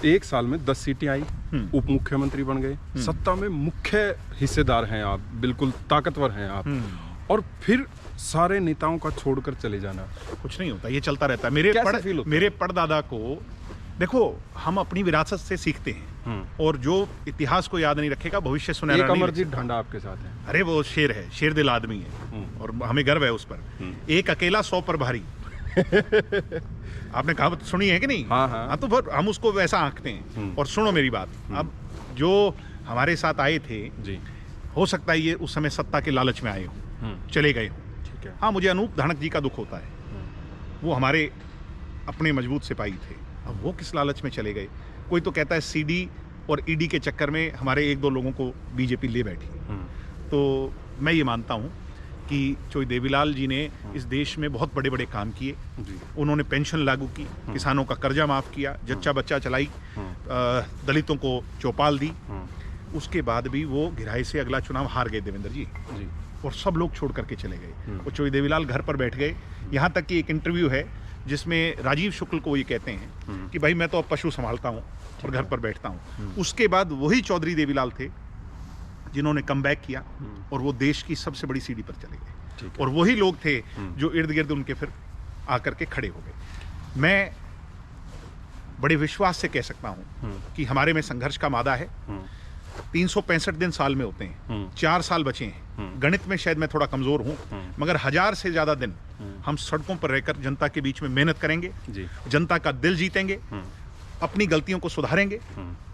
1 साल में 10 सीटें आई, उप मुख्यमंत्री बन गए, सत्ता में मुख्य हिस्सेदार हैं आप, बिल्कुल ताकतवर हैं आप, और फिर सारे नेताओं का छोड़कर चले जाना। कुछ नहीं होता, ये चलता रहता है। मेरे परदादा को देखो, हम अपनी विरासत से सीखते हैं, और जो इतिहास को याद नहीं रखेगा भविष्य सुनहरा नहीं। अमरजीत ढांडा आपके साथ है। अरे वो शेर है, शेर दिल आदमी है, और हमें गर्व है उस पर। एक अकेला 100 पर भारी। आपने कहावत सुनी है कि नहीं? हाँ, तो हम उसको वैसा आंकते हैं। और सुनो मेरी बात, अब जो हमारे साथ आए थे जी, हो सकता है ये उस समय सत्ता के लालच में आए हो, चले गए हो। ठीक है। हाँ, मुझे अनूप धानक जी का दुख होता है, वो हमारे अपने मजबूत सिपाही थे, अब वो किस लालच में चले गए। कोई तो कहता है सीडी और ईडी के चक्कर में हमारे 1-2 लोगों को बीजेपी ले बैठी। तो मैं ये मानता हूँ कि चोई देवीलाल जी ने इस देश में बहुत बड़े बड़े काम किए। उन्होंने पेंशन लागू की, किसानों का कर्जा माफ़ किया, जच्चा बच्चा चलाई, दलितों को चौपाल दी। उसके बाद भी वो घिराई से अगला चुनाव हार गए देवेंद्र जी, और सब लोग छोड़ करके चले गए। वो चोई देवीलाल घर पर बैठ गए। यहाँ तक कि एक इंटरव्यू है जिसमें राजीव शुक्ल को ये कहते हैं कि भाई मैं तो अब पशु संभालता हूँ और घर पर बैठता हूँ। उसके बाद वही चौधरी देवीलाल थे जिन्होंने कमबैक किया, और वो देश की सबसे बड़ी सीढ़ी पर चले गए, और वही लोग थे जो इर्द गिर्द उनके फिर आकर के खड़े हो गए। मैं बड़े विश्वास से कह सकता हूँ कि हमारे में संघर्ष का मादा है। 365 दिन साल में होते हैं, 4 साल बचे हैं। गणित में शायद मैं थोड़ा कमजोर हूँ, मगर 1000 से ज्यादा दिन हम सड़कों पर रहकर जनता के बीच में मेहनत करेंगे, जनता का दिल जीतेंगे, अपनी गलतियों को सुधारेंगे,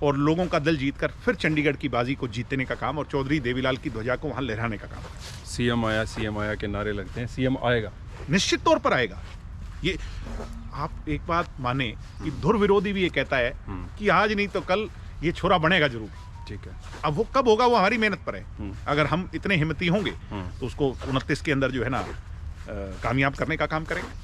और लोगों का दिल जीतकर फिर चंडीगढ़ की बाजी को जीतने का काम और चौधरी देवीलाल की ध्वजा को वहां लहराने का काम। सीएम आया के नारे लगते हैं, सीएम आएगा, निश्चित तौर पर आएगा। ये आप एक बात माने कि धुर विरोधी भी ये कहता है कि आज नहीं तो कल ये छोरा बनेगा जरूर। ठीक है, अब वो कब होगा वो हमारी मेहनत पर है। अगर हम इतने हिम्मती होंगे तो उसको 29 के अंदर जो है ना कामयाब करने का काम करेंगे।